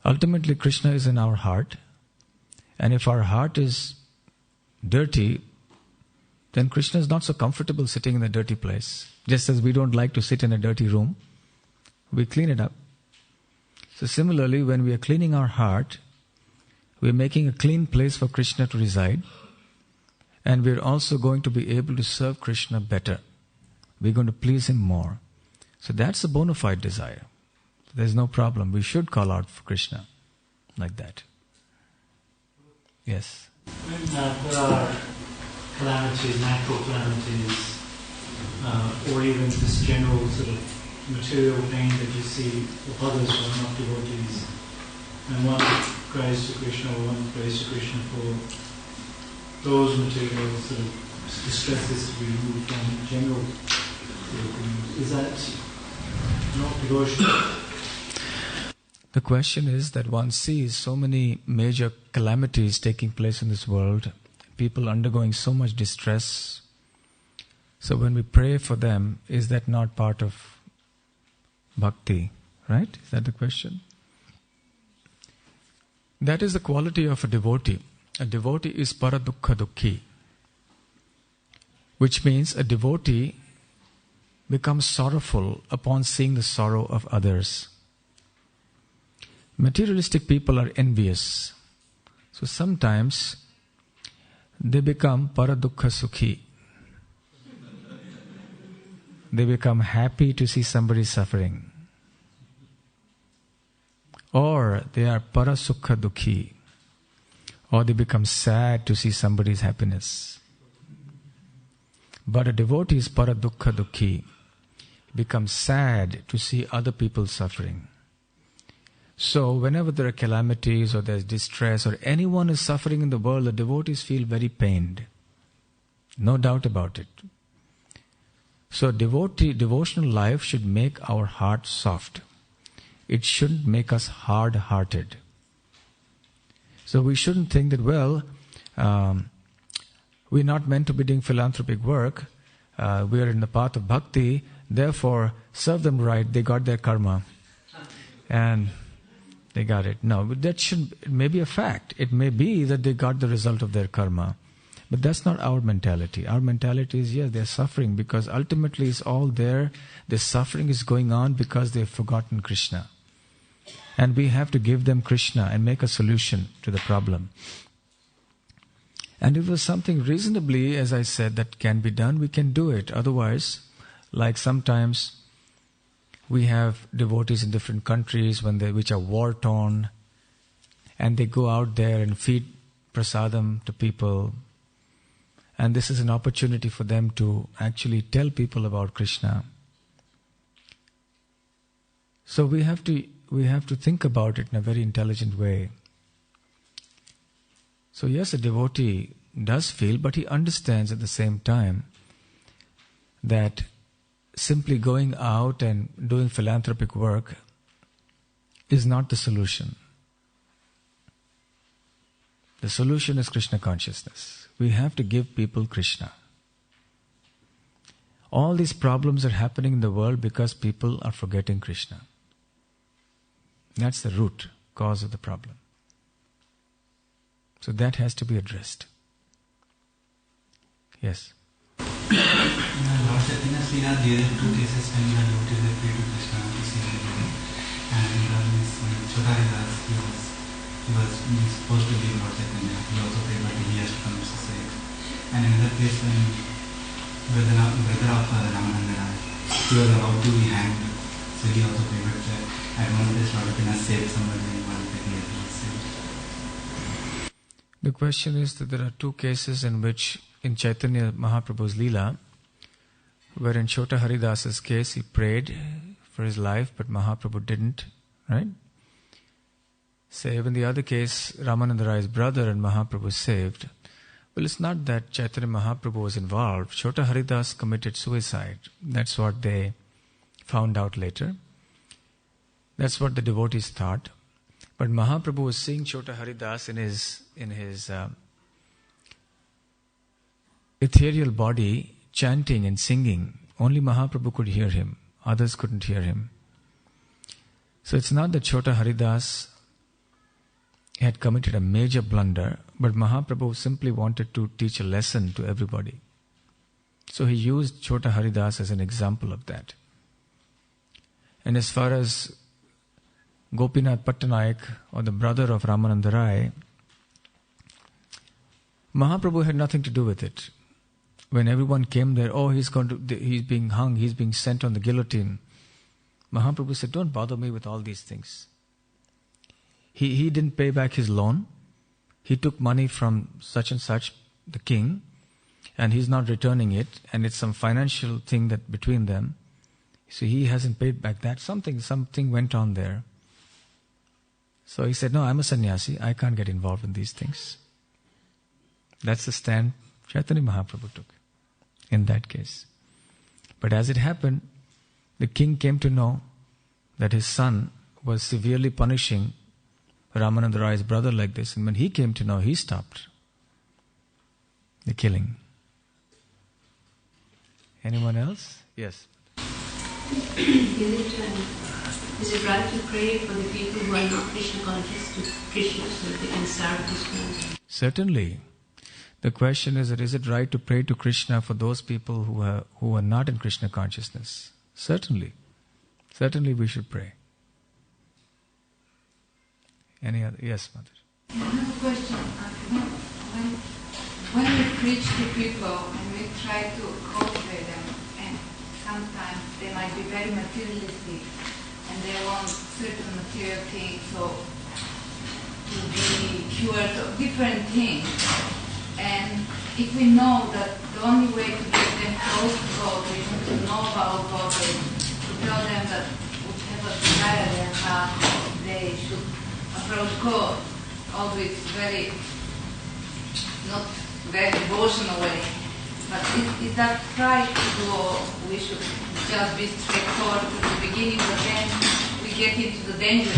Ultimately, Krishna is in our heart, and if our heart is dirty, then Krishna is not so comfortable sitting in a dirty place. Just as we don't like to sit in a dirty room, we clean it up. So similarly, when we are cleaning our heart, we are making a clean place for Krishna to reside, and we are also going to be able to serve Krishna better. We're going to please Him more. So that's a bona fide desire. There's no problem. We should call out for Krishna like that. Yes? When there are calamities, natural calamities, or even just general sort of material pain that you see of others who are not devotees, and one prays to Krishna or one prays to Krishna for those material sort of distresses to be removed from general devotees. Is that not devotion? The question is that one sees so many major calamities taking place in this world, people undergoing so much distress. So when we pray for them, is that not part of bhakti? Right? Is that the question? That is the quality of a devotee. A devotee is paradukha dukhi, which means a devotee becomes sorrowful upon seeing the sorrow of others. Materialistic people are envious. So sometimes they become paradukha sukhi. They become happy to see somebody suffering. or they are parasukha dukhi, or they become sad to see somebody's happiness. But a devotee is paradukha dukhi, becomes sad to see other people suffering. So whenever there are calamities or there's distress or anyone is suffering in the world, the devotees feel very pained. No doubt about it. So devotional life should make our heart soft. It shouldn't make us hard-hearted. So we shouldn't think that, we're not meant to be doing philanthropic work. We are in the path of bhakti. Therefore, serve them right. They got their karma. And they got it. No, but it may be a fact. It may be that they got the result of their karma. But that's not our mentality. Our mentality is, yes, they're suffering because ultimately it's all there. The suffering is going on because they've forgotten Krishna. And we have to give them Krishna and make a solution to the problem. And if there's something reasonably, as I said, that can be done, we can do it. Otherwise, like sometimes we have devotees in different countries which are war-torn, and they go out there and feed prasadam to people. And this is an opportunity for them to actually tell people about Krishna. So we have to think about it in a very intelligent way. So yes, a devotee does feel, but he understands at the same time that simply going out and doing philanthropic work is not the solution. The solution is Krishna consciousness. We have to give people Krishna. All these problems are happening in the world because people are forgetting Krishna. That's the root cause of the problem. So that has to be addressed. Yes. Lord Chaitanya Srila, there are two cases when the devotees are prayed to Krishna to see everything. And Chodaridas, he was supposed to leave Lord Chaitanya. He also prayed, but he has to come to say. And in another case, when brother of Ramananda Rai, he was about to be hanged. So he also prayed, but at one place Lord Chaitanya saved somebody and one place he was saved. The question is that there are two cases in which, in Chaitanya Mahaprabhu's Leela, where in Chota Haridas's case he prayed for his life, but Mahaprabhu didn't, right? Say, in the other case, Ramananda Rai's brother and Mahaprabhu saved. Well, it's not that Chaitanya Mahaprabhu was involved. Chota Haridas committed suicide. That's what they found out later. That's what the devotees thought. But Mahaprabhu was seeing Chota Haridas in his ethereal body, chanting and singing. Only Mahaprabhu could hear him. Others couldn't hear him. So it's not that Chota Haridas had committed a major blunder, but Mahaprabhu simply wanted to teach a lesson to everybody. So he used Chota Haridas as an example of that. And as far as Gopinath Pattanaik, or the brother of Ramananda Rai, Mahaprabhu had nothing to do with it. When everyone came there, he's being hung, he's being sent on the guillotine. Mahaprabhu said, don't bother me with all these things. He didn't pay back his loan. He took money from such and such, the king, and he's not returning it, and it's some financial thing that between them. So he hasn't paid back that. Something went on there. So he said, no, I'm a sannyasi. I can't get involved in these things. That's the stand Chaitanya Mahaprabhu took in that case. But as it happened, the king came to know that his son was severely punishing Ramananda Rai's brother like this. And when he came to know, he stopped the killing. Anyone else? Yes. Is it right to pray for the people who are not Krishna conscious to Krishna so that they can serve Krishna? Certainly. The question is it right to pray to Krishna for those people who are not in Krishna consciousness? Certainly. Certainly we should pray. Any other? Yes, Mother. Another question. When we preach to people and we try to cultivate them, and sometimes they might be very materialistic, and they want certain material things, so to be cured of different things. And if we know that the only way to get them close to God is to know about God, and to tell them that whatever desire they have, they should approach God, always not very devotional way. But is that right to do, or we should just be straightforward from the beginning, but then we get into the danger,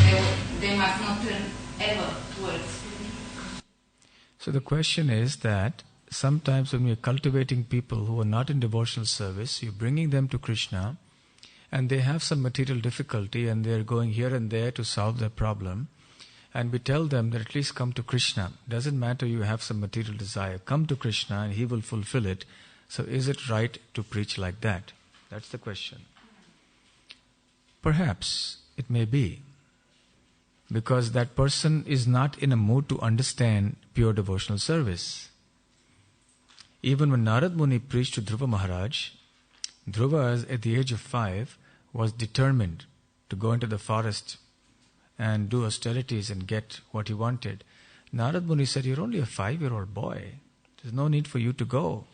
they must not turn ever towards. So the question is that sometimes when you're cultivating people who are not in devotional service, you're bringing them to Krishna, and they have some material difficulty and they're going here and there to solve their problem, and we tell them that at least come to Krishna. Doesn't matter you have some material desire. Come to Krishna and He will fulfill it. So is it right to preach like that? That's the question. Perhaps it may be. Because that person is not in a mood to understand pure devotional service. Even when Narad Muni preached to Dhruva Maharaj, Dhruva at the age of 5 was determined to go into the forest and do austerities and get what he wanted. Narad Muni said, "You're only a 5-year-old boy. There's no need for you to go."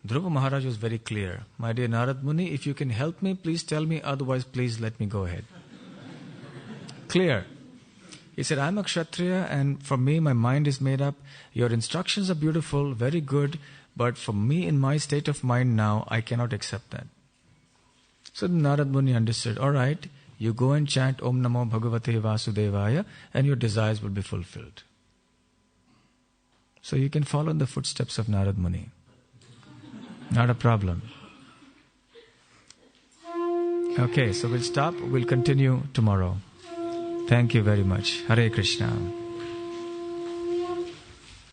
Dhruva Maharaj was very clear. "My dear Narad Muni, if you can help me, please tell me. Otherwise, please let me go ahead." Clear. He said, "I'm a Kshatriya and for me, my mind is made up. Your instructions are beautiful, very good, but for me, in my state of mind now, I cannot accept that." So Narad Muni understood, all right, you go and chant Om Namo Bhagavate Vasudevaya and your desires will be fulfilled. So you can follow in the footsteps of Narad Muni. Not a problem. Okay, so we'll stop. We'll continue tomorrow. Thank you very much. Hare Krishna.